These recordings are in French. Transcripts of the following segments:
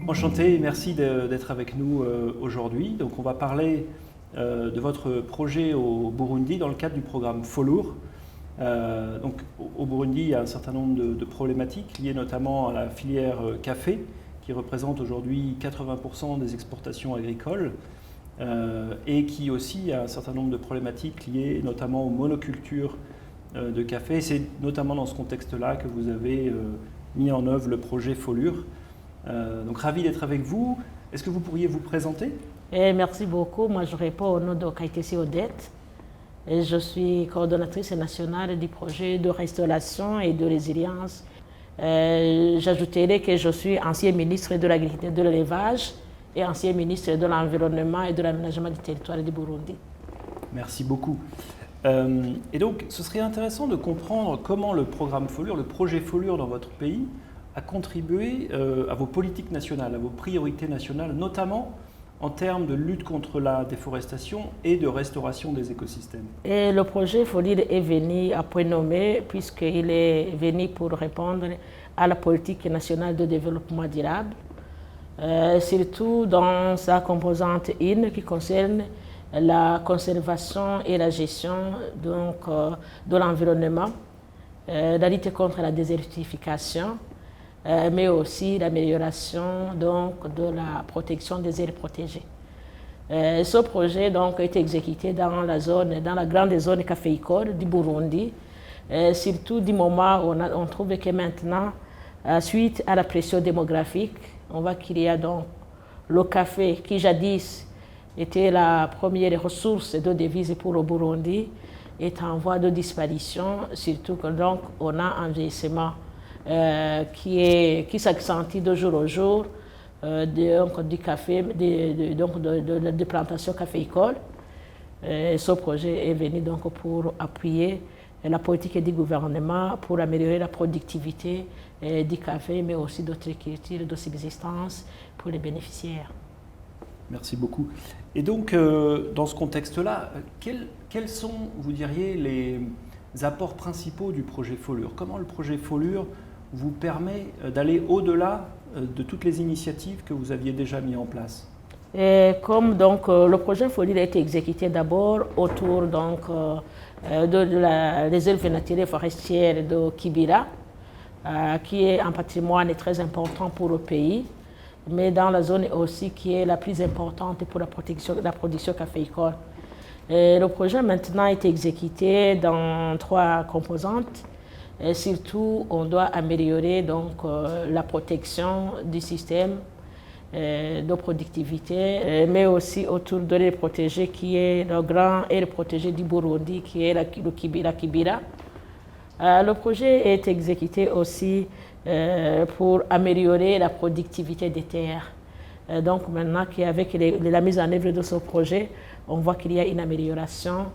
Enchanté et merci d'être avec nous aujourd'hui. Donc on va parler de votre projet au Burundi dans le cadre du programme FOLUR. Donc au Burundi, il y a un certain nombre de problématiques liées notamment à la filière café qui représente aujourd'hui 80% des exportations agricoles et qui aussi a un certain nombre de problématiques liées notamment aux monocultures de café. C'est notamment dans ce contexte-là que vous avez mis en œuvre le projet FOLUR. Donc ravi d'être avec vous. Est-ce que vous pourriez vous présenter? Merci beaucoup. Moi, je réponds au nom de Kaitesi Odette. Et je suis coordonnatrice nationale du projet de restauration et de résilience. J'ajouterai que je suis ancien ministre de l'Agriculture et de l'Élevage et ancien ministre de l'Environnement et de l'Aménagement du territoire du Burundi. Merci beaucoup. Et donc, ce serait intéressant de comprendre comment le programme FOLUR, le projet FOLUR dans votre pays, a contribué à vos politiques nationales, à vos priorités nationales, notamment en termes de lutte contre la déforestation et de restauration des écosystèmes. Et le projet FOLUR est venu à point nommé puisqu'il est venu pour répondre à la politique nationale de développement durable, surtout dans sa composante 1 qui concerne la conservation et la gestion de l'environnement, la lutte contre la désertification, mais aussi l'amélioration de la protection des aires protégées. Ce projet donc, a été exécuté dans la grande zone caféicole du Burundi, surtout du moment où on trouve que maintenant, suite à la pression démographique, on voit qu'il y a donc le café qui jadis était la première ressource de devises pour le Burundi, est en voie de disparition, surtout que donc on a un vieillissement qui s'accentue de jour au jour du café, de plantations caféicoles. Ce projet est venu donc pour appuyer la politique du gouvernement pour améliorer la productivité du café, mais aussi d'autres cultures de subsistance pour les bénéficiaires. Merci beaucoup. Et donc, dans ce contexte-là, quels sont, vous diriez, les apports principaux du projet FOLUR? Comment le projet FOLUR vous permet d'aller au-delà de toutes les initiatives que vous aviez déjà mises en place? Comme donc, le projet FOLUR a été exécuté d'abord autour donc, de la réserve naturelle forestière de Kibira, qui est un patrimoine très important pour le pays, mais dans la zone aussi qui est la plus importante pour la production caféicole. Le projet maintenant a été exécuté dans 3 composantes. Et surtout, on doit améliorer donc, la protection du système de productivité, mais aussi autour de l'aire protégée qui est le grand aire protégée du Burundi, qui est la Kibira. Le projet est exécuté aussi pour améliorer la productivité des terres. Donc maintenant qu'avec la mise en œuvre de ce projet, on voit qu'il y a une amélioration,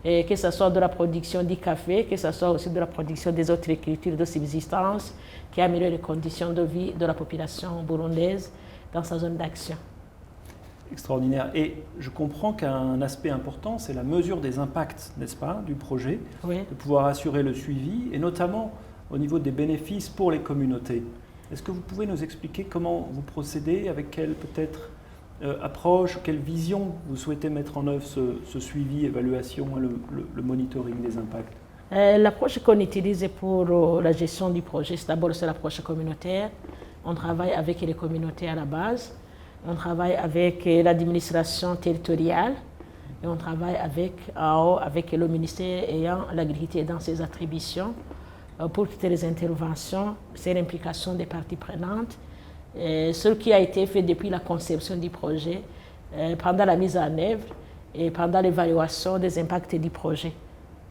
et que ce soit de la production du café, que ce soit aussi de la production des autres cultures de subsistance, qui améliore les conditions de vie de la population burundaise dans sa zone d'action. Extraordinaire. Et je comprends qu'un aspect important, c'est la mesure des impacts, n'est-ce pas, du projet, oui. De pouvoir assurer le suivi, et notamment au niveau des bénéfices pour les communautés. Est-ce que vous pouvez nous expliquer comment vous procédez, avec quelle peut-être approche, quelle vision vous souhaitez mettre en œuvre ce suivi, évaluation et le monitoring des impacts? L'approche qu'on utilise pour la gestion du projet, c'est d'abord l'approche communautaire. On travaille avec les communautés à la base, on travaille avec l'administration territoriale et on travaille avec le ministère ayant l'agriculture dans ses attributions. Pour toutes les interventions, c'est l'implication des parties prenantes. Ce qui a été fait depuis la conception du projet, pendant la mise en œuvre et pendant l'évaluation des impacts du projet.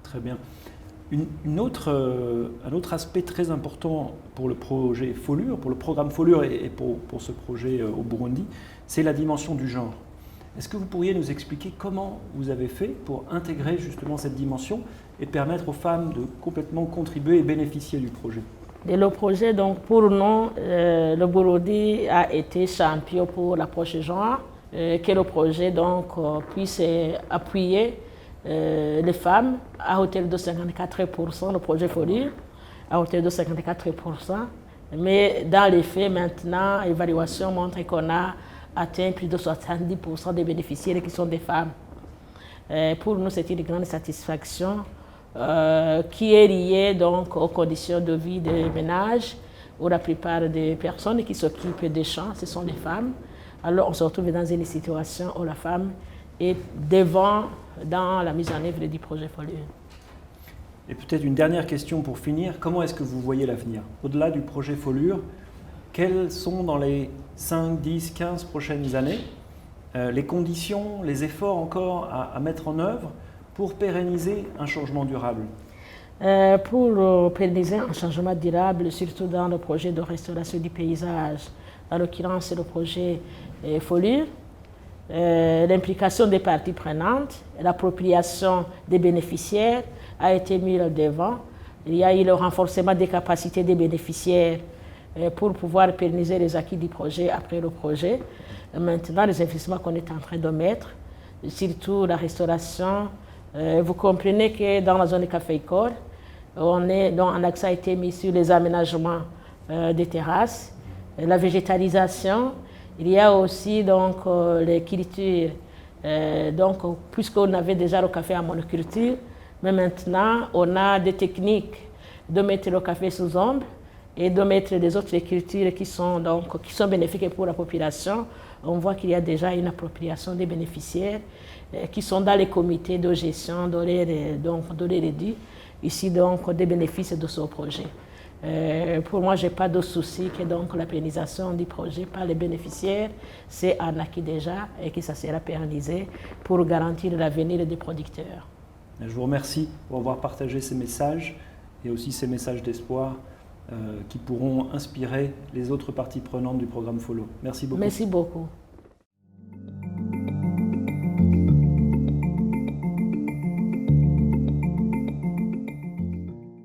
Très bien. Un autre aspect très important pour le projet FOLUR, pour le programme FOLUR et pour ce projet au Burundi, c'est la dimension du genre. Est-ce que vous pourriez nous expliquer comment vous avez fait pour intégrer justement cette dimension et permettre aux femmes de complètement contribuer et bénéficier du projet? Et le projet, donc, pour nous, le Burundi a été champion pour l'approche genre, que le projet donc, puisse appuyer les femmes à hauteur de 54%, le projet FOLUR, à hauteur de 54%, Mais dans les faits, maintenant, l'évaluation montre qu'on a atteint plus de 70% des bénéficiaires qui sont des femmes. Pour nous, c'est une grande satisfaction qui est liée donc aux conditions de vie des ménages, où la plupart des personnes qui s'occupent des champs, ce sont les femmes. Alors on se retrouve dans une situation où la femme est devant dans la mise en œuvre du projet Folure. Et peut-être une dernière question pour finir, comment est-ce que vous voyez l'avenir? Au-delà du projet Folure, quelles sont dans les 5, 10, 15 prochaines années les conditions, les efforts encore à mettre en œuvre pour pérenniser un changement durable? Pour pérenniser un changement durable, surtout dans le projet de restauration du paysage, en l'occurrence c'est le projet Folure, l'implication des parties prenantes, l'appropriation des bénéficiaires a été mise en devant. Il y a eu le renforcement des capacités des bénéficiaires pour pouvoir pérenniser les acquis du projet après le projet. Maintenant, les investissements qu'on est en train de mettre, surtout la restauration, vous comprenez que dans la zone de café-école, un accent a été mis sur les aménagements des terrasses, la végétalisation. Il y a aussi donc les cultures, puisqu'on avait déjà le café en monoculture, mais maintenant on a des techniques de mettre le café sous ombre et de mettre les autres cultures qui sont bénéfiques pour la population. On voit qu'il y a déjà une appropriation des bénéficiaires qui sont dans les comités de gestion de l'EREDU, ici donc des bénéfices de ce projet. Pour moi, je n'ai pas de souci que donc la pérennisation du projet par les bénéficiaires, c'est un acquis déjà et que ça sera pérennisé pour garantir l'avenir des producteurs. Je vous remercie pour avoir partagé ces messages et aussi ces messages d'espoir qui pourront inspirer les autres parties prenantes du programme Follow. Merci beaucoup. Merci beaucoup.